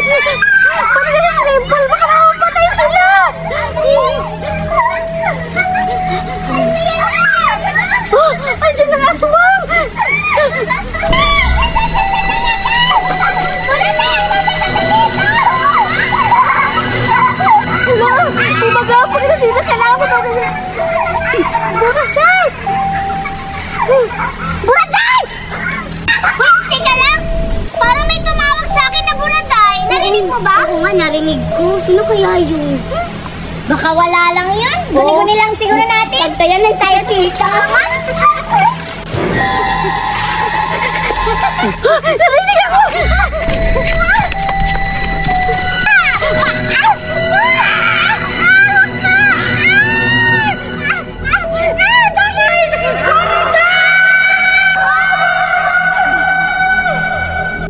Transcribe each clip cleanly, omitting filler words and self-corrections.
Paano kasi si Dimple? Baka mapatay sila! Oh, andyan ang aswang! Hala, umagapag na sila. Kailangan mo daw kasi... Boracay! Boracay! Teka lang! Parang may tumawag sa akin na Boracay. Narinig mo ba? Oo nga, narinig ko. Sino kaya yun? Baka wala lang yun. Guni-guni lang siguro natin. Pagtayan lang tayo, tita. Narinig ako!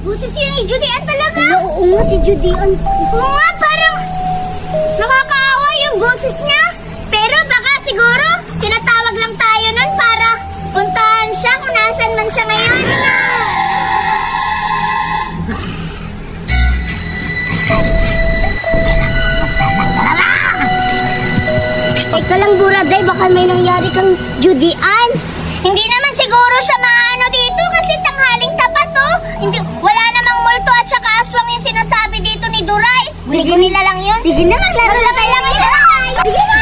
Busis yun ni Judy Ann talaga. Oo nga, si Judy Ann. Oo nga, parang nakakaawa yung boses niya. Pero baka siguro tinatawag lang tayo nun para puntahan siya kung nasan man siya ngayon. Teka lang, Buraday, baka may nangyari kang Judy Ann. Hindi naman siguro siya maano dito kasi tanghaling tapat oh. Hindi, wala namang multo at saka aswang yung sinasabi dito ni Duray. Sige nila lang yun. Sige na, maglaro na tayo ngayon. Sige na!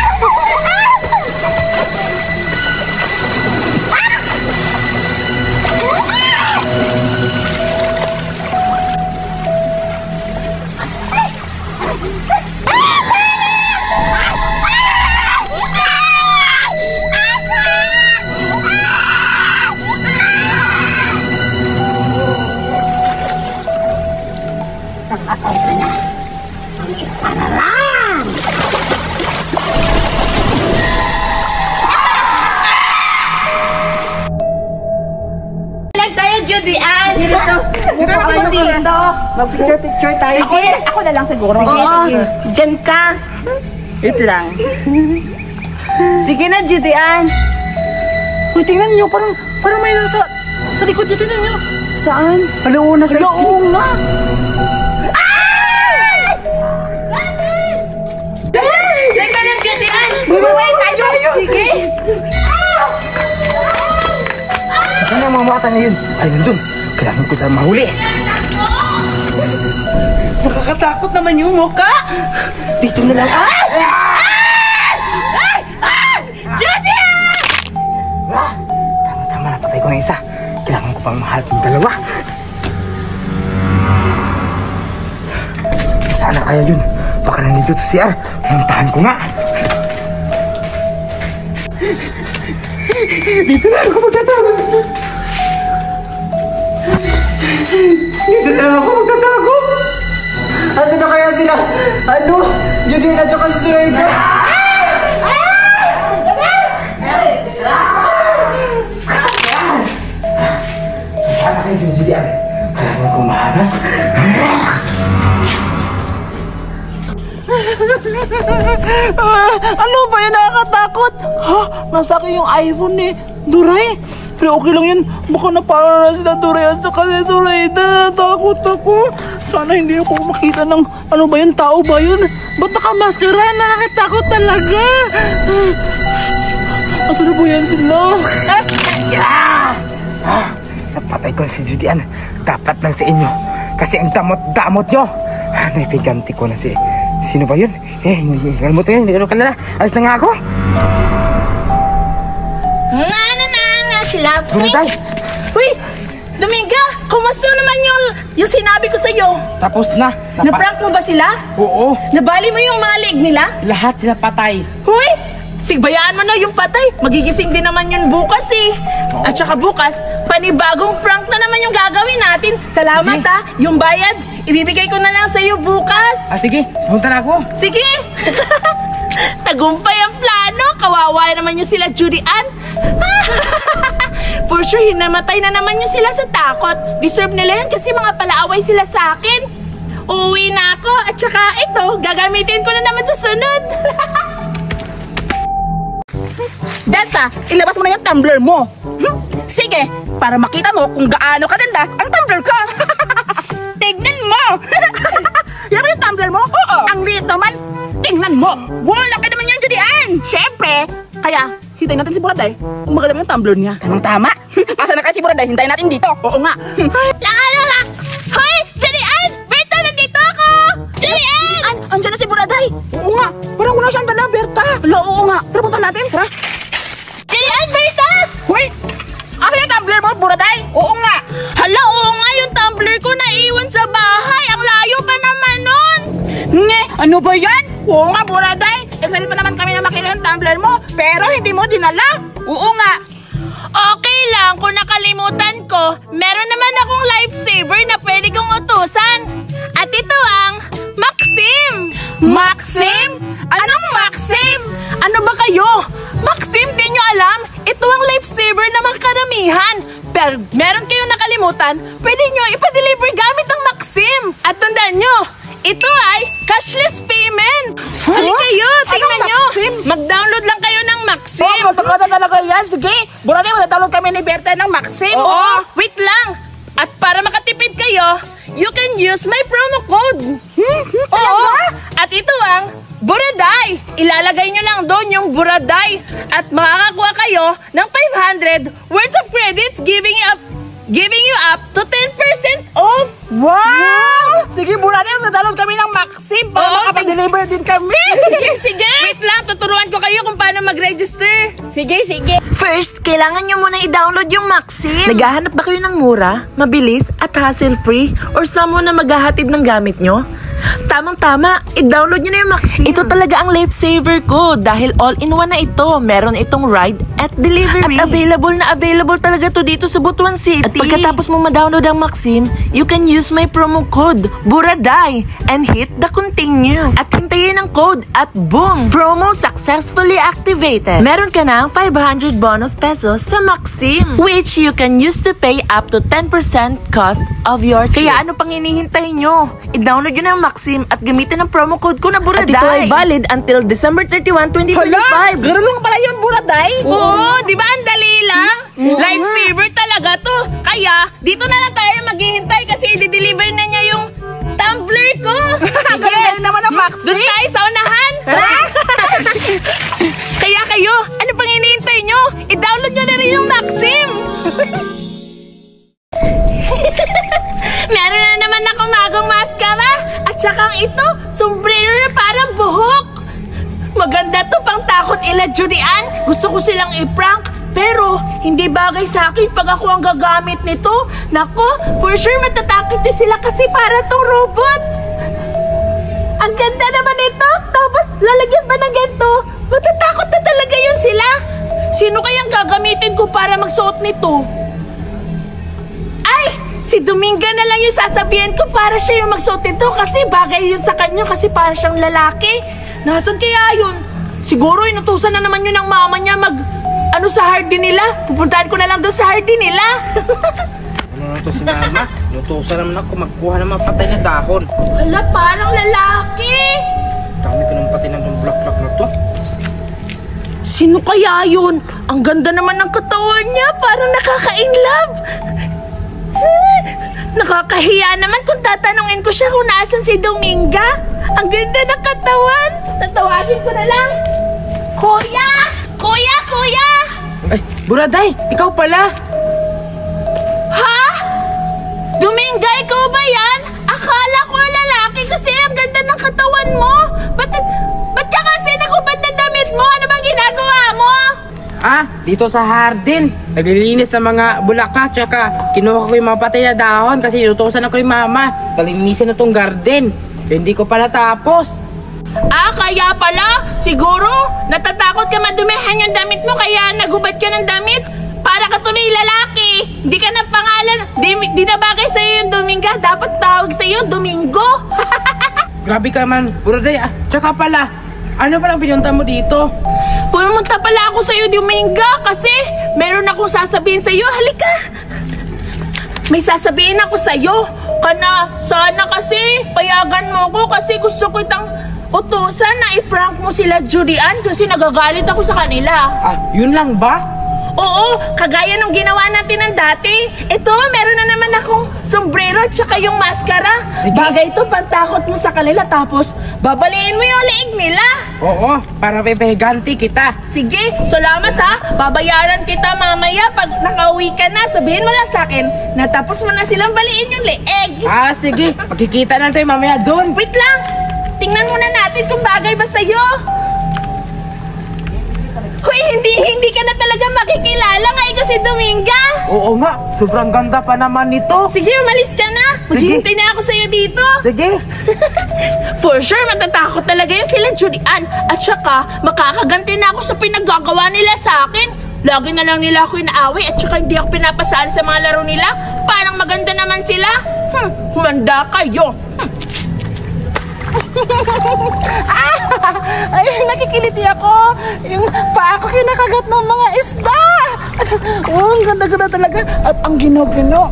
Mag-picture tayo. Ako na lang siguro. Oo, dyan ka. Wait lang. Sige na, Judy Ann. Uy, tingnan nyo. Parang may nasa likod nyo. Tingnan nyo. Saan? Halauna sa likod. Halauna. Teka lang, Judy Ann. Bumaway tayo. Sige. Saan ang mga mata na yun? Ay, nandun. Kailangan ko saan mahuli. Nakakatakot naman yung mukha. Dito na lang. Judy! Tama, napatay ko na isa. Kailangan ko pang mahalap ng dalawa. Sana kaya yun. Baka nandito sa CR. Puntahan ko nga. Dito na ako magtatago. Dito na ako magtatago. Asan na kaya sila? Ano? Judy na tsaka si Zoraida. Sana kayo si Judy Ann. Kailangan ko mahanap. Ano ba yan? Nakakatakot. Ha? Nasa akin yung iPhone ni Duray. Pero okay lang yun. Baka napara na sila Duray at saka si Zoraida. Takot ako. Sana hindi ako makita ng ano ba yun? Tao ba yun? Ba't nakamaskara? Nakakatakot talaga. Asa na po yan sila? Napatay ko si Judy Ann. Dapat lang sa inyo. Kasi ang damot-damot nyo. Naipiganti ko na si... Sino ba yun? Hindi mo ito yan. Hindi ka na. Alis na nga ako. Na, she loves me. Uy, Dominga, kumusta naman yung sinabi ko sa'yo? Tapos na. Na-prank mo ba sila? Oo. Nabali mo yung mga leg nila? Lahat sila patay. Uy, sigbayaan mo na yung patay. Magigising din naman yun bukas eh. Oo. At saka bukas, panibagong prank na naman yung gagawin natin. Salamat ha. Yung bayad, ibibigay ko na lang sa'yo bukas. Sige. Punta na ako. Sige. Tagumpay ang plano. Kawawa naman yung sila Judy Ann. For sure, hinamatay na naman yung sila sa takot. Deserve nila yun kasi mga palaaway sila sa akin. Uuwi na ako. At saka ito, gagamitin ko na naman sa sunod. Delta, ilabas mo na yung tumbler mo. Sige, para makita mo kung gaano kadanda ang tumbler ko. Tignan mo. liit naman. Tingnan mo. Wala ka naman yan, Julian. Siyempre. Kaya, hintayin natin si Buraday. Kung maganda yung tumbler niya. Tamang-tama. Asa na kasi si Buraday? Hintayin natin dito. Oo nga. Lang. Hoy! Julian! Berta, nandito ako! Julian! Andiyan na si Buraday. Oo nga. Parang wala siyang dala, Berta. Hala, oo nga. Tara, punta natin. Tara. Julian, Berta! Hoy! Akin yung tumbler mo, Buraday. Oo nga. Hala, oo nga, yung tumbler ko naiwan sa bahay. Ang layo pa naman nun. Nge, ano ba yan? Oo nga, Buraday. Excited pa naman kami na makita yung tumbler mo. Pero hindi mo dinala. Oo nga. Okay lang, kung nakalimutan ko, meron naman akong lifesaver na pwede kong utusan. At ito ang Maxim! Maxim? Anong Maxim? Ano ba kayo? Maxim, di nyo alam? Ito ang lifesaver na mga karamihan. Pero meron kayong nakalimutan, pwede nyo ipa-deliver gamit ang Maxim. At tandaan nyo, ito ay cashless payment. Halika kayo, tingnan nyo. Maxim? Mag-download lang kayo ng Maxim. Oo, katakata talaga yan. Sige, Buraday, magdadalog kami ni Berta ng Maxim. Oo, wait lang. At para makatipid kayo, you can use my promo code. Oo. At ito ang Buraday. Ilalagay nyo lang doon yung Buraday. At makakakuha kayo ng 500 worth of credits giving you up to 10% off. Wow! Sige, Buraday, magdadalog kami ng Maxim para Oo, makapag-deliver din kami. Sige. Wait lang, tuturuan ko kayo kung paano mag-register. Sige. First, kailangan nyo muna i-download yung Maxim. Naghahanap ba kayo ng mura, mabilis, at hassle-free? Or someone na maghahatid ng gamit nyo? Tamang-tama, i-download nyo na yung Maxim. Ito talaga ang lifesaver ko dahil all-in-one na ito. Meron itong ride at delivery. At available talaga to dito sa Butuan City. At pagkatapos mo ma-download ang Maxim, you can use my promo code, Buraday, and hit the continue. At hintayin ang code at boom! Promo successfully activated. Meron ka ng 500 bonus pesos sa Maxim, which you can use to pay up to 10% cost of your trip. Kaya ano pang hinihintay nyo? I-download nyo na ang Maxim at gamitin ang promo code ko na Buraday. At ito ay valid until December 31, 2025. Hala, gano'n lang pala yun, Buraday. Oo, di ba ang dali lang? Lifesaver talaga to. Kaya, dito na lang tayo maghihintay kasi i-deliver na niya yung tumbler ko. Galing naman ang Maxim. Doon tayo sa unahan. Kaya kayo, ano pang hinihintay nyo? I-download nyo na rin yung Maxim. Meron na naman akong magong mascara. At saka ito, sombrero na parang buhok. Maganda to pang takot ila Julian. Gusto ko silang i-prank. Pero, hindi bagay sa akin pag ako ang gagamit nito. Nako, for sure matatakot din sila kasi para tong robot. Ang ganda naman ito. Tapos, lalagyan pa ng ganito. Matatakot na talaga yun sila. Sino kayang gagamitin ko para magsuot nito? Ay! Si Dominga na lang yung sasabihin ko para siya yung magsuot nito kasi bagay yun sa kanya kasi para siyang lalaki. Nasaan kaya yun? Siguro inutusan na naman yun ng mama niya sa hardin nila. Pupuntahan ko na lang doon sa hardin nila. Ano na to si mama? Inutusan naman ako magkuha ng mga patay na dahon. Wala, parang lalaki. Dami ko ng patay ng black-black na to. Sino kaya yun? Ang ganda naman ng katawan niya. Parang nakaka-inlove. Nakakahiya naman kung tatanungin ko siya kung naasan si Dominga. Ang ganda ng katawan. Tatawagin ko na lang. Kuya! Kuya! Kuya! Ay, Buraday! Ikaw pala! Ha? Dominga, ikaw ba yan? Akala ko lalaki kasi ang ganda ng katawan mo. Ba't ka kasi nagubad ng damit mo? Ano bang ginagawa mo? Dito sa hardin. Naglilinis sa mga bulaklak, tsaka kinuha ko yung mga patay na dahon kasi inutusan ako ni mama. Talinisin na tong garden. Hindi ko pala tapos. Kaya pala, siguro, natatakot ka madumihan yung damit mo kaya nagubad ka ng damit. Para ka tuloy lalaki. Hindi ka na pangalan. Di na bagay sa'yo yung Dominga. Dapat tawag sa'yo Domingo. Grabe ka man, Buraday. Tsaka pala, ano palang pinunta mo dito? Pumunta pala ako sa'yo, Dominga, kasi meron akong sasabihin sa'yo. Halika. May sasabihin ako sa'yo. Sana kasi payagan mo ko kasi gusto ko itang utusan na i-prank mo sila Julian kasi nagagalit ako sa kanila. Yun lang ba? Oo, kagaya nung ginawa natin ng dati. Ito, meron na naman akong sombrero at saka yung maskara. Bagay ito, pantakot mo sa kanila tapos babaliin mo yung leeg nila. Oo, para pepeganti kita. Sige, salamat ha. Babayaran kita mamaya pag nakauwi ka na. Sabihin mo lang sa akin, natapos mo na silang baliin yung leeg. Ah, sige. Magkikita na tayo mamaya doon. Wait lang, tingnan muna natin kung bagay ba sa'yo. Hoy, hindi ka na talaga makikilala ngayon kasi Dominga. Oo nga, sobrang ganda pa naman nito. Sige, umalis ka na. Maghihintay na ako sa'yo dito. Sige. For sure, matatakot talaga yung sila Julian. At saka, makakaganti na ako sa pinaggagawa nila sa akin. Lagi na lang nila ako inaaway at saka hindi ako pinapasali sa mga laro nila. Parang maganda naman sila. Humanda kayo. Ay, nakikiliti ako. Yung paa ko kinakagat ng mga isda. Oh, ang ganda-ganda talaga. At ang gino-gino.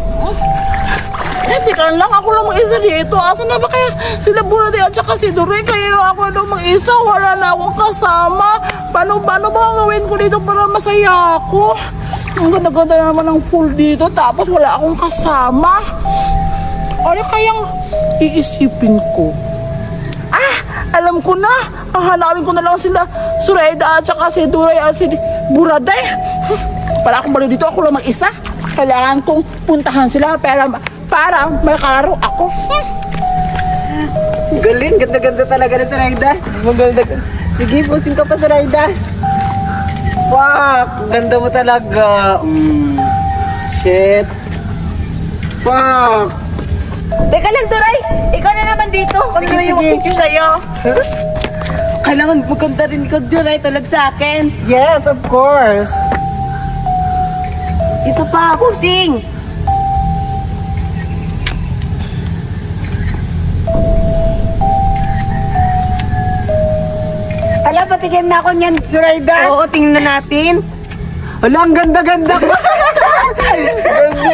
Hindi ka lang, ako lang mag-isa dito. Asan na ba kaya sila Burade at saka si Duray? Kaya ako lang mag-isa, wala na akong kasama. Paano ba gawin ko dito para masaya ako? Ang ganda-ganda naman ng pool dito, tapos wala akong kasama. Ano kayang iisipin ko? Alam ko na, hahanapin ko na lang sila Suraida at saka si Duray at si Burade. Para akong balik dito, ako lang mag-isa. Kailangan kong puntahan sila para may kalaro ako. Galing, ganda-ganda talaga na Suraida. Maganda. Sige, posting ka pa Suraida. Fuck, ganda mo talaga. Shit. Fuck. Teka lang, Duray. Ikaw na naman dito. Kung ano yung picture sa'yo. Kailangan maganda rin ko Duray tulad sa akin. Yes, of course. Isa pa, pusing. Ala, patigyan na ako niyan, Suraida. Oo, tingnan natin. Ala, ang ganda-ganda ko.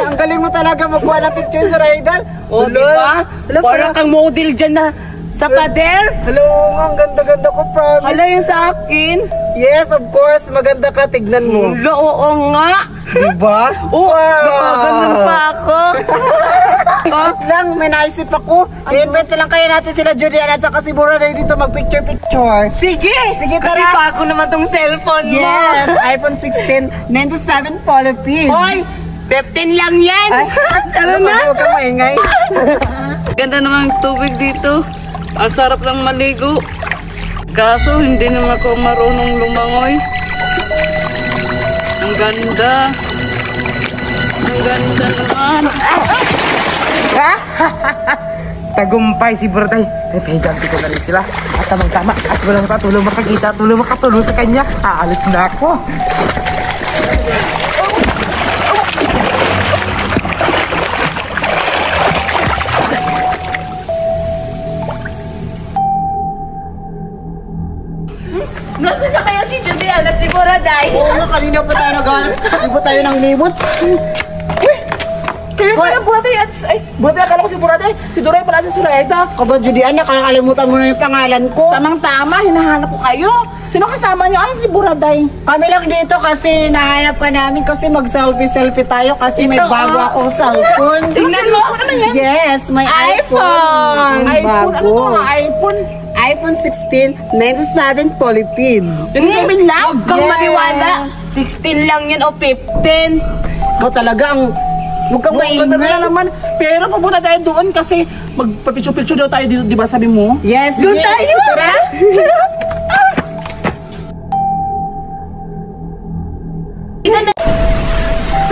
Ang galing mo talaga magkuha ng picture, Suraida. O, diba? Parang kang model dyan na sa pader. Hello, ang ganda-ganda ko, promise. Hala, yung sa akin? Yes, of course. Maganda ka, tignan mo. Hala, oo nga. Diba? Oo, nakaganon pa ako. Wait lang, may naisip ako. I-invite lang kaya natin sila Julian at saka si Burade dito mag-picture-picture. Sige! Sige, tara. Kasi bago naman tong cellphone mo. Yes, iPhone 16, 97 polypiece. Hoy! 15 lang yan! Tara na! Huwag kang maingay. Ganda naman ang tubig dito. Ang sarap lang maligo. Kaso hindi naman ako marunong lumangoy. Ang ganda. Ang ganda naman. Tagumpay si Burday. Pepeganti ko na rin sila. At tamang-tama. At walang katulong makakita. Makatulong sa kanya. Aalis na ako. Nasaan na kaya si Julian at si Buraday? Oo nga, kanina pa tayo naghanap. Libot tayo ng libot. Kaya pala Burade at... Ay, Burade, akala ko si Burade. Si Duray pala si Suraida. Kaba, Julian, nakakalimutan mo na yung pangalan ko. Tamang-tama, hinahanap ko kayo. Sino kasama niyo? Ano si Buraday? Kami lang dito kasi nahanap ka namin kasi mag-selfie tayo kasi may bago akong cellphone. Tingnan mo! Ano yan? Yes, may iPhone! iPhone. Ano to nga iPhone? iPhone 16, 97 polypid. Yung sabihin lang? Yes. Kang maniwala. 16 lang yan o 15. Ikaw talagang huwag kang Ganda maingay. na naman. Pero pupunta tayo doon kasi magpapicture-picture daw tayo dito, di ba sabi mo? Yes, Doon yes. tayo! Tara.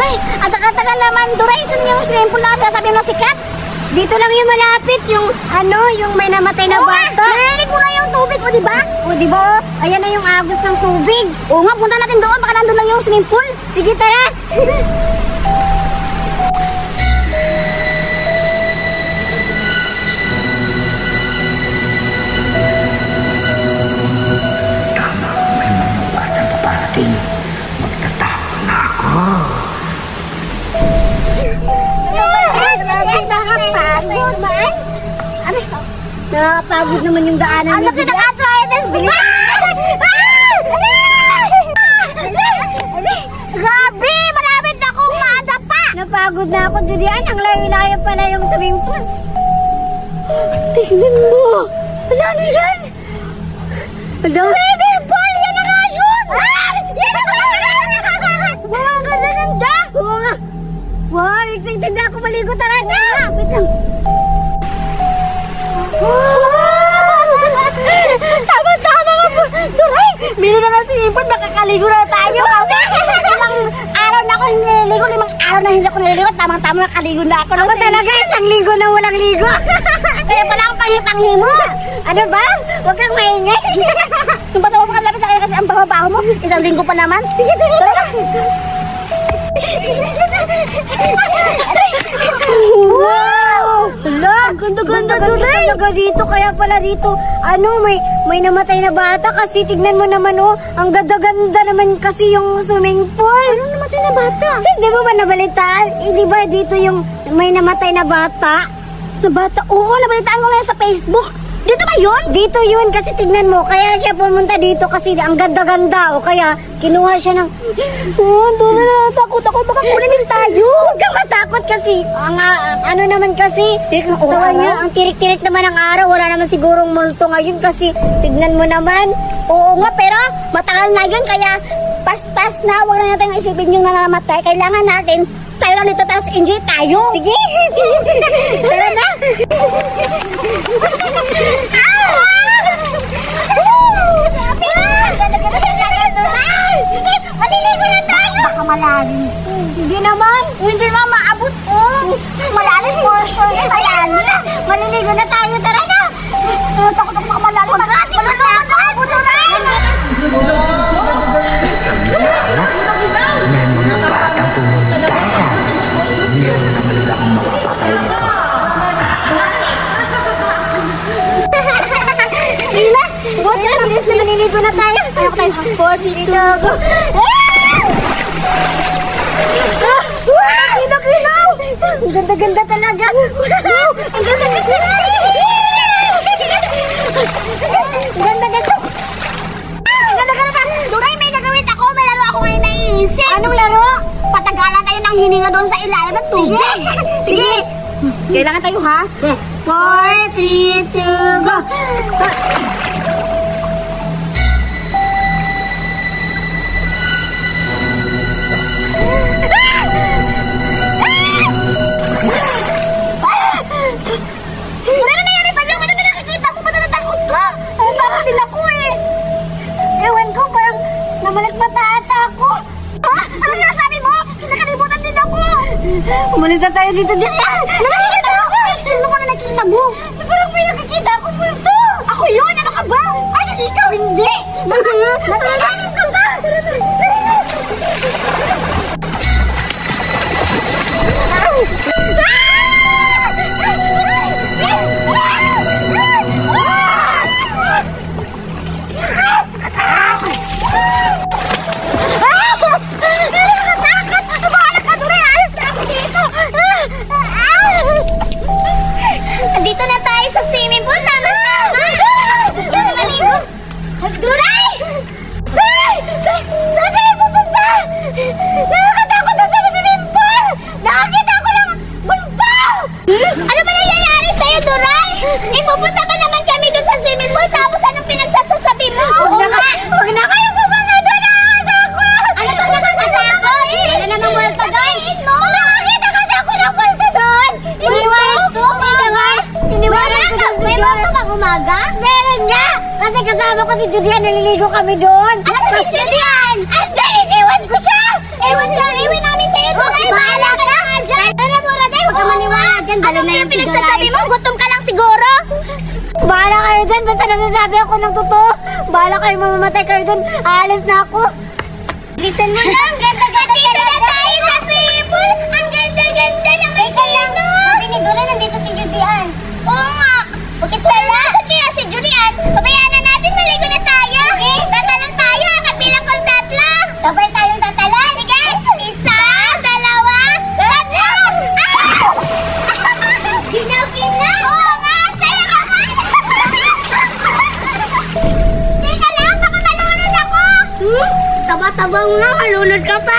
Ay, ang tagal-tagal naman, Duray. Saan yung swimming pool na sinasabi mo sikat? Dito lang yung malapit, yung may namatay na bata. Narinig mo na yung tubig, o diba? O diba, ayan na yung agos ng tubig. O nga, punta natin doon, baka nandun lang yung swimming pool. Sige, tara. Nakapagod man? Ano? Nakapagod naman yung daanan niya. Ano pinaka-arthritis? Bilis! Grabe! napagod na ako, Julian. Ang layo-layo pala yung swimming pool. Tingnan mo. Wala na yan. Wala. Swimming pool! Yan na nga yun! Ah! Yan na nga yun! Wow, ang ganda-ganda! Oo nga. Wow, excited na ako maligo talaga. Wait lang. Tama-tama nga po. Duray, meron na nga swimming pool. Makakaligo na tayo. Ilang araw na ako nililigo. 5 araw na hindi ako nililigo. Tamang-tama nakaligo na ako. Ako talaga, 1 linggo na walang ligo. Kaya pala akong panghi mo. Ano ba? Huwag kang maingay. Kung basta mo makalapit sa kanya kasi ang baho-baho mo. 1 linggo pa naman. Sige, tara. Wow! Hala, ang ganda-ganda talaga dito. Kaya pala dito, may namatay na bata kasi tignan mo naman ang ganda-ganda naman kasi yung swimming pool. Ano namatay na bata? Hindi mo ba nabalitaan? Di ba dito yung may namatay na bata? Na bata? Oo, nabalitaan ko ngayon sa Facebook. Dito ba yun? Dito yun kasi tignan mo. Kaya siya pumunta dito kasi ang ganda-ganda. O kaya kinuha siya ng... Doon na natakot ako. Baka kunin tayo. Huwag kang matakot kasi. Ano naman kasi. Tawa niya, ang tirik-tirik naman ang araw. Wala naman sigurong multo ngayon kasi tignan mo naman. Oo nga, pero matagal na yun. Kaya pas-pas na. Huwag na natin isipin yung nanamatay. Kailangan natin tayo lang dito tapos enjoy tayo. Sige. Tara na. Maliligo na tayo. Baka malalim. Hindi naman. Hindi naman maabot ko. Malalim portion. Malalim. Maliligo na tayo. Tara na. Takot ako baka malalim. Magkati pa takot. May mga batang pumunta. Meron naman nila akong makapatay nito. Lila, buti na bilis na maliligo na tayo. Ayaw tayo. 4, 3, 2, go. Kinaw! Ang ganda-ganda talaga. Ang ganda-ganda. Ang ganda-ganda. Ang ganda-ganda. Duray, may nagawin ako. May laro ako ngayon naiisip. Anong laro? Patagalan tayo ng hininga doon sa ilalim ng tubig. Sige. Kailangan tayo ha? 4, 3, 2, go. Wala na nangyari sa'yo. Ano na nakikita ko? Ba't natakot ka? Takot din ako eh. Ewan ko, parang namalikmata ata ako. Ha? Ano sinasabi mo? Nakalimutan din ako. Umalis na tayo dito, Julian. Nakikita ako. Sino ko na nakikita mo? Parang may nakikita ako po ito. Ako yun? Ano ka ba? Ay, ikaw hindi. Nagkakalim ka ba? Dito na tayo sa swimming pool. Tama-tama. Gusto na maligo. Duray! Duray! Saan tayo pupunta? Nakakatakot na sa swimming pool. Nakakita ko lang multo. Ano ba nangyayari sa'yo, Duray? Pupunta pa naman kami doon sa swimming pool. Tapos anong pinagsasasabi mo? Huwag na kayo pupunta doon. Nakakatakot. Ano ba nakakatakot? Ano namang multo doon? Nakakita kasi ako ng multo doon. Iniwanan ko. Iniwanan ko doon si Julian. May multo bang umaga? Meron nga. Kasi kasama ko si Julian. Naliligo kami doon. Ano si Julian? Ande, iniwan ko siya. Ewan namin sa'yo. Duray, bahala ka na nga dyan. Tara mo, Raday. Huwag ka maniwala dyan. Balo na yan si Duray. Pinagsasabi mo? Gutom ka lang siguro. Bahala kayo dyan. Basta nagsasabi ako ng totoo. Bahala kayo, mamamatay kayo dyan. Aalis na ako. Listen mo na. Ang ganda-ganda talaga. Dito na tayo sa swimming pool. Ang ganda-ganda naman dito. Sabi ni Duray, nandito si Julian. Oo nga. Bakit wala? Kaya si Julian, pabayaan na natin. Maligo na tayo. Sige. Tatalang tayo. Kabilang kong 3. Sabay tayong tatalan. Sige. 1, 2, 3. Ginaw-ginaw. Oo nga. Saya naman. Teka lang. Baka malunod ako. Taba-tabang na. Malunod ka pa.